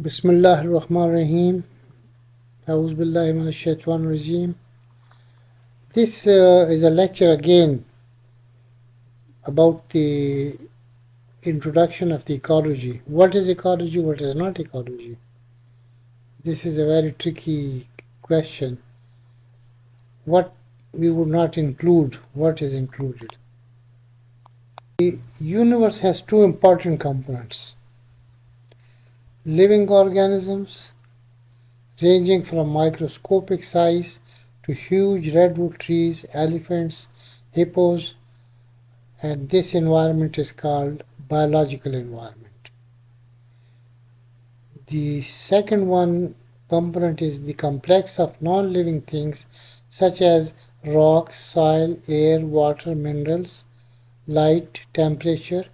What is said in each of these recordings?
Bismillah ar-Rahman ar-Rahim. A'udhu billahi minash shaitanir rajeem. This is a lecture again about the introduction of the ecology. What is ecology? What is not ecology? This is a very tricky question. What we would not include, what is included? The universe has two important components: living organisms ranging from microscopic size to huge redwood trees, elephants, hippos, and this environment is called biological environment. The second one component is the complex of non-living things such as rocks, soil, air, water, minerals, light, temperature,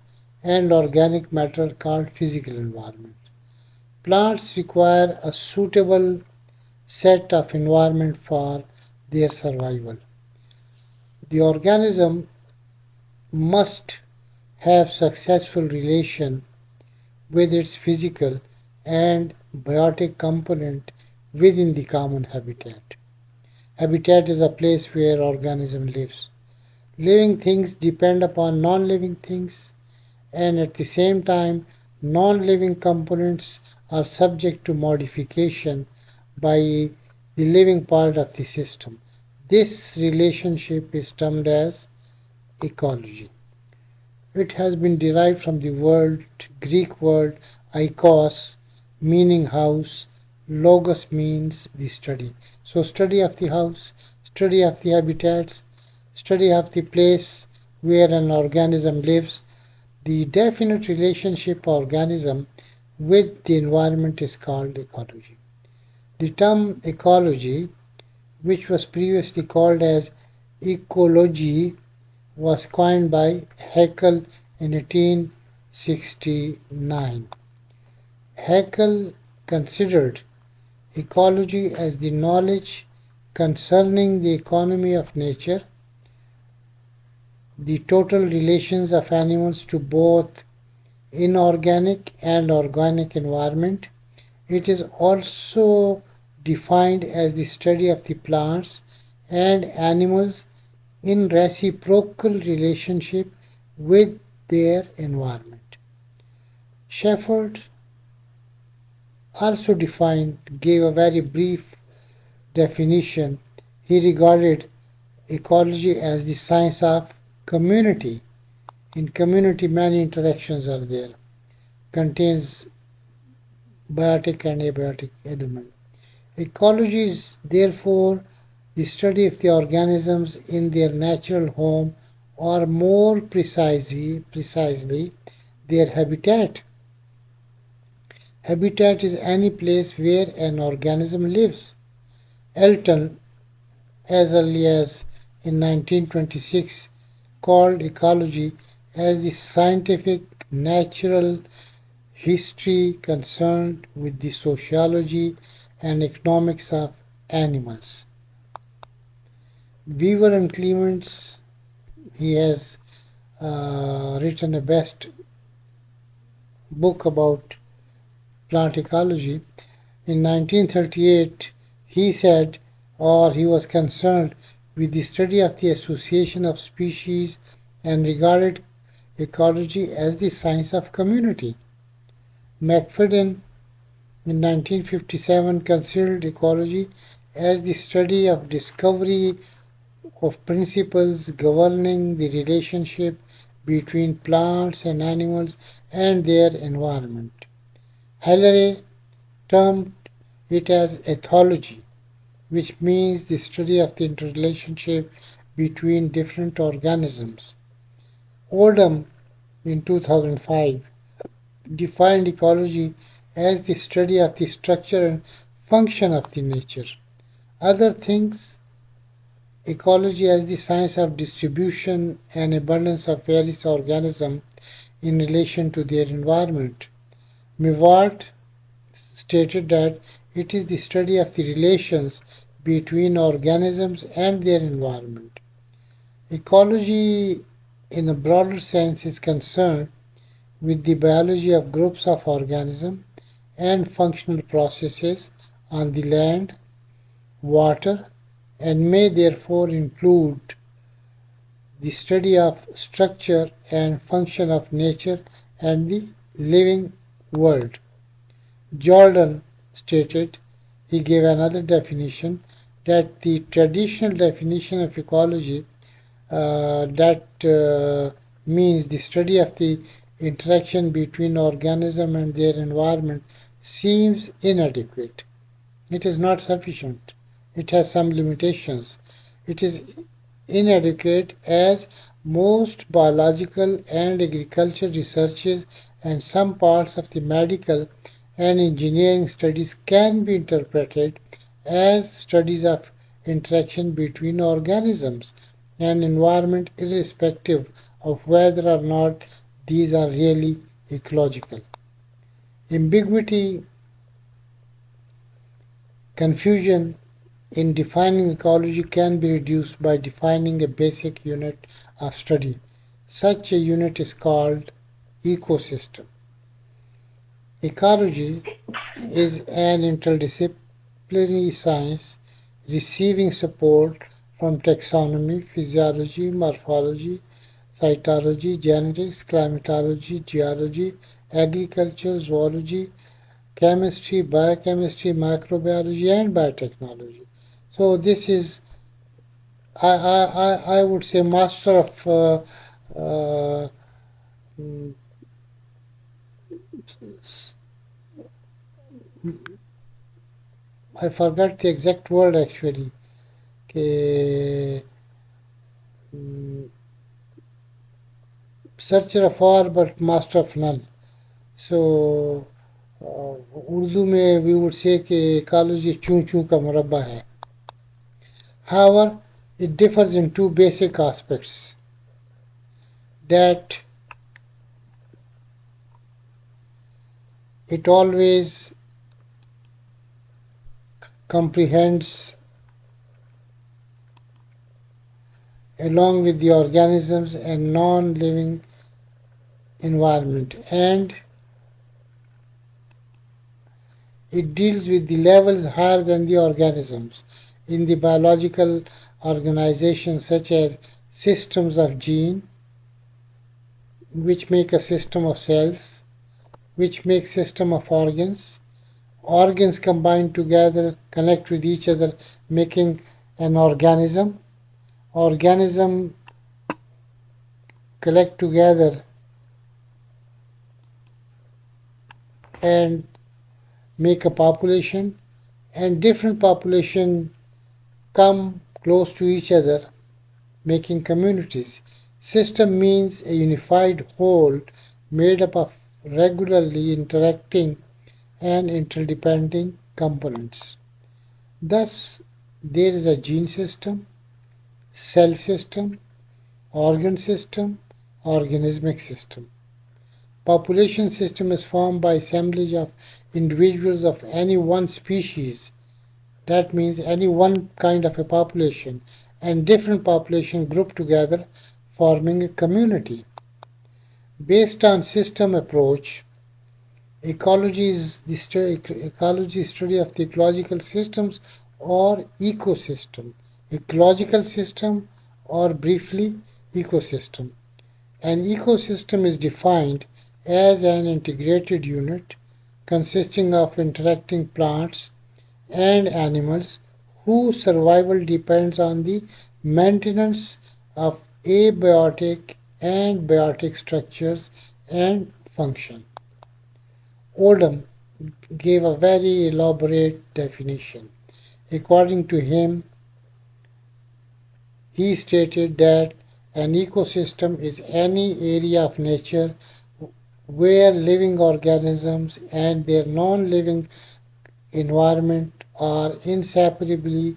and organic matter called physical environment. Plants require a suitable set of environment for their survival. The organism must have successful relation with its physical and biotic component within the common habitat. Habitat is a place where organism lives. Living things depend upon non-living things, and at the same time non-living components are subject to modification by the living part of the system. This relationship is termed as ecology. It has been derived from the Greek word "oikos", meaning house. Logos means the study. So study of the house, study of the habitats, study of the place where an organism lives. The definite relationship of organism with the environment is called ecology. The term ecology, which was previously called as ecology, was coined by Haeckel in 1869. Haeckel considered ecology as the knowledge concerning the economy of nature, the total relations of animals to both inorganic and organic environment. It is also defined as the study of the plants and animals in reciprocal relationship with their environment. Shefford also gave a very brief definition. He regarded ecology as the science of community. In community, many interactions are there, contains biotic and abiotic element. Ecology is therefore the study of the organisms in their natural home, or more precisely their habitat. Habitat is any place where an organism lives. Elton, as early as in 1926, called ecology as the scientific natural history concerned with the sociology and economics of animals. Weaver and Clements, he has written a best book about plant ecology. In 1938, he said, or he was concerned with the study of the association of species and regarded ecology as the science of community. McFadden in 1957 considered ecology as the study of discovery of principles governing the relationship between plants and animals and their environment. Hillary termed it as ethology, which means the study of the interrelationship between different organisms. Odom in 2005 defined ecology as the study of the structure and function of the nature. Other things, ecology as the science of distribution and abundance of various organisms in relation to their environment. Mewart stated that it is the study of the relations between organisms and their environment. Ecology, in a broader sense, is concerned with the biology of groups of organisms and functional processes on the land, water, and may therefore include the study of structure and function of nature and the living world. Jordan stated, he gave another definition, that the traditional definition of ecology, that means the study of the interaction between organism and their environment, seems inadequate. It is not sufficient. It has some limitations. It is inadequate as most biological and agricultural researches and some parts of the medical and engineering studies can be interpreted as studies of interaction between organisms and environment, irrespective of whether or not these are really ecological. Ambiguity, confusion in defining ecology can be reduced by defining a basic unit of study. Such a unit is called ecosystem. Ecology is an interdisciplinary science receiving support from taxonomy, physiology, morphology, cytology, genetics, climatology, geology, agriculture, zoology, chemistry, biochemistry, microbiology, and biotechnology. So this is, I would say, master of uh, mm, I forgot the exact word actually. कि, mm, searcher of all but master of none. So Urdu में we would say कि ecology चूं चूं का मुरब्बा है. However, it differs in two basic aspects, that it always comprehends, along with the organisms and non-living environment, and it deals with the levels higher than the organisms in the biological organization, such as systems of gene, which make a system of cells, which make system of organs. Organs combine together, connect with each other, making an organism. Organism collect together and make a population, and different population come close to each other, making communities. System means a unified whole made up of regularly interacting and interdependent components. Thus, there is a gene system, cell system, organ system, organismic system. Population system is formed by assemblage of individuals of any one species, that means any one kind of a population, and different population grouped together forming a community. Based on system approach, ecology is the study of the ecological systems or ecosystem. Ecological system, or briefly ecosystem. An ecosystem is defined as an integrated unit consisting of interacting plants and animals whose survival depends on the maintenance of abiotic and biotic structures and function. Oldham gave a very elaborate definition. According to him, he stated that an ecosystem is any area of nature where living organisms and their non-living environment are inseparably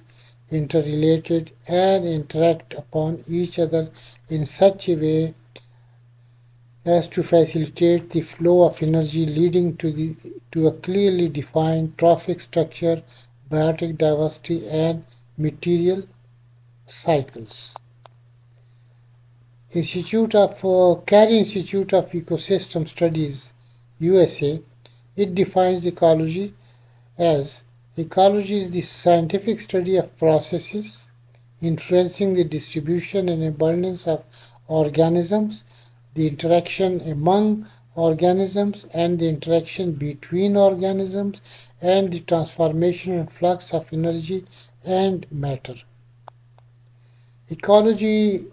interrelated and interact upon each other in such a way as to facilitate the flow of energy, leading to a clearly defined trophic structure, biotic diversity, and material cycles. Institute of Carey Institute of Ecosystem Studies, USA, It defines as ecology is the scientific study of processes influencing the distribution and abundance of organisms, the interaction among organisms, and the interaction between organisms, and the transformation and flux of energy and matter. Ecology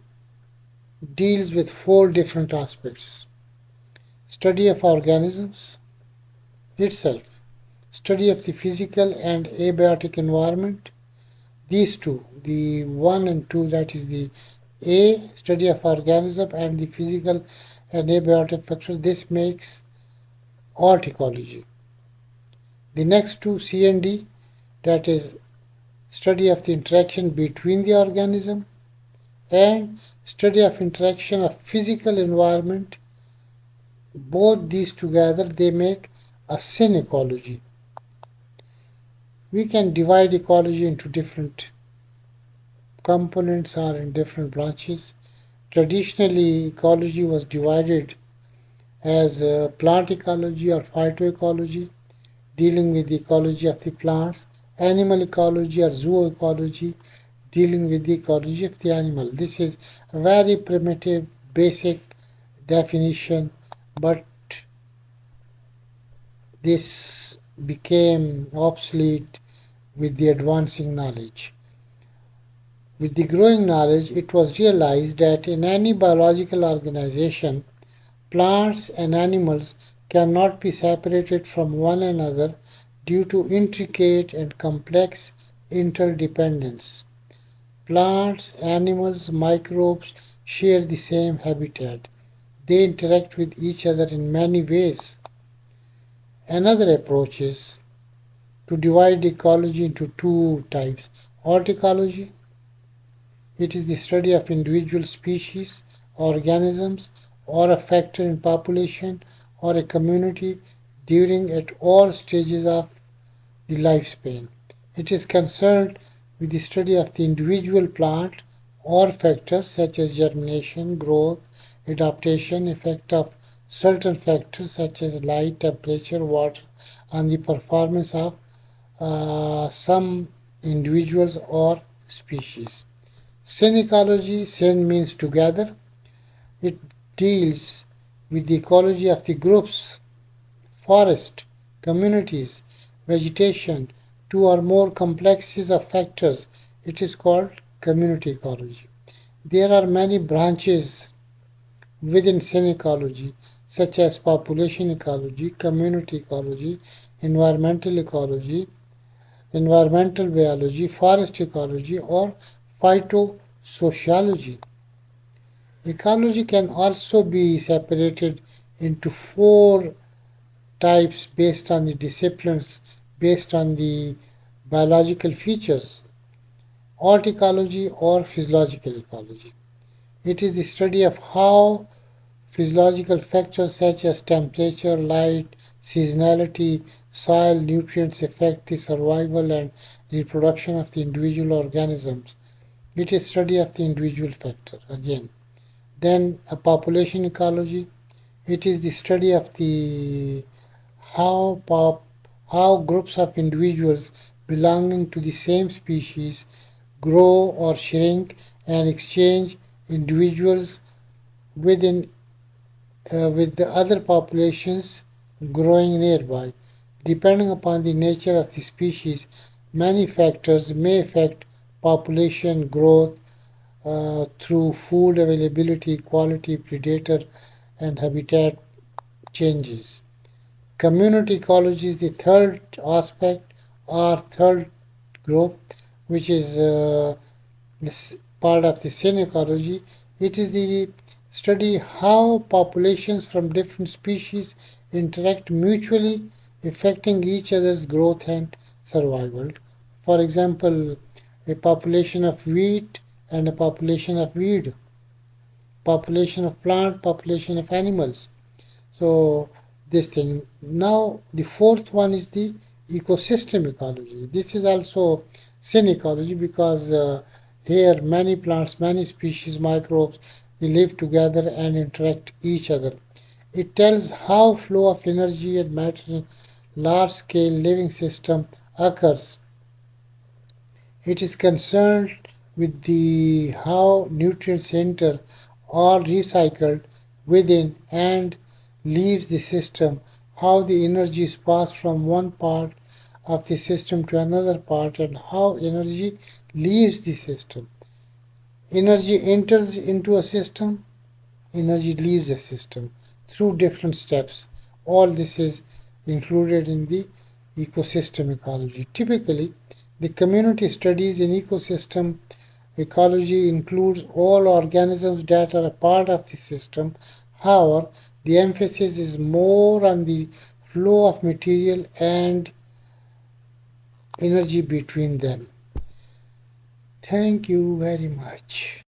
deals with four different aspects: study of organisms itself, study of the physical and abiotic environment. These two, the one and two, that is the A, study of organism, and the physical and abiotic factors, this makes alt ecology. The next two, C and D, that is study of the interaction between the organism and study of interaction of physical environment. Both these together, they make a syn ecology. We can divide ecology into different components or in different branches. Traditionally, ecology was divided as plant ecology or phytoecology, dealing with the ecology of the plants, animal ecology or zooecology, dealing with the ecology of the animal. This is a very primitive, basic definition, but this became obsolete with the advancing knowledge. With the growing knowledge, it was realized that in any biological organization, plants and animals cannot be separated from one another due to intricate and complex interdependence. Plants, animals, microbes share the same habitat. They interact with each other in many ways. Another approach is to divide ecology into two types: horticology. It is the study of individual species, organisms, or a factor in population or a community during at all stages of the lifespan. It is concerned with the study of the individual plant or factors such as germination, growth, adaptation, effect of certain factors such as light, temperature, water on the performance of some individuals or species. Synecology, syn means together. It deals with the ecology of the groups, forest, communities, vegetation, two or more complexes of factors. It is called community ecology. There are many branches within synecology, such as population ecology, community ecology, environmental ecology, environmental biology, forest ecology, or phytosociology. Ecology can also be separated into four types based on the disciplines, based on the biological features: alt ecology or physiological ecology. It is the study of how physiological factors such as temperature, light, seasonality, soil, nutrients affect the survival and reproduction of the individual organisms. It is study of the individual factor again. Then a population ecology. It is the study of the how how groups of individuals belonging to the same species grow or shrink and exchange individuals within with the other populations growing nearby. Depending upon the nature of the species, many factors may affect population growth through food availability, quality, predator, and habitat changes. Community ecology is the third aspect or third group, which is part of the syn ecology. It is the study how populations from different species interact mutually, affecting each other's growth and survival. For example, a population of wheat and a population of weed, population of plant, population of animals. So this thing. Now the fourth one is the ecosystem ecology. This is also syn ecology because here many plants, many species, microbes, they live together and interact each other. It tells how flow of energy and matter large-scale living system occurs. It is concerned with the how nutrients enter or recycled within and leaves the system, how the energy is passed from one part of the system to another part, and how energy leaves the system. Energy enters into a system, energy leaves a system through different steps. All this is included in the ecosystem ecology. Typically, the community studies in ecosystem ecology includes all organisms that are a part of the system. However, the emphasis is more on the flow of material and energy between them. Thank you very much.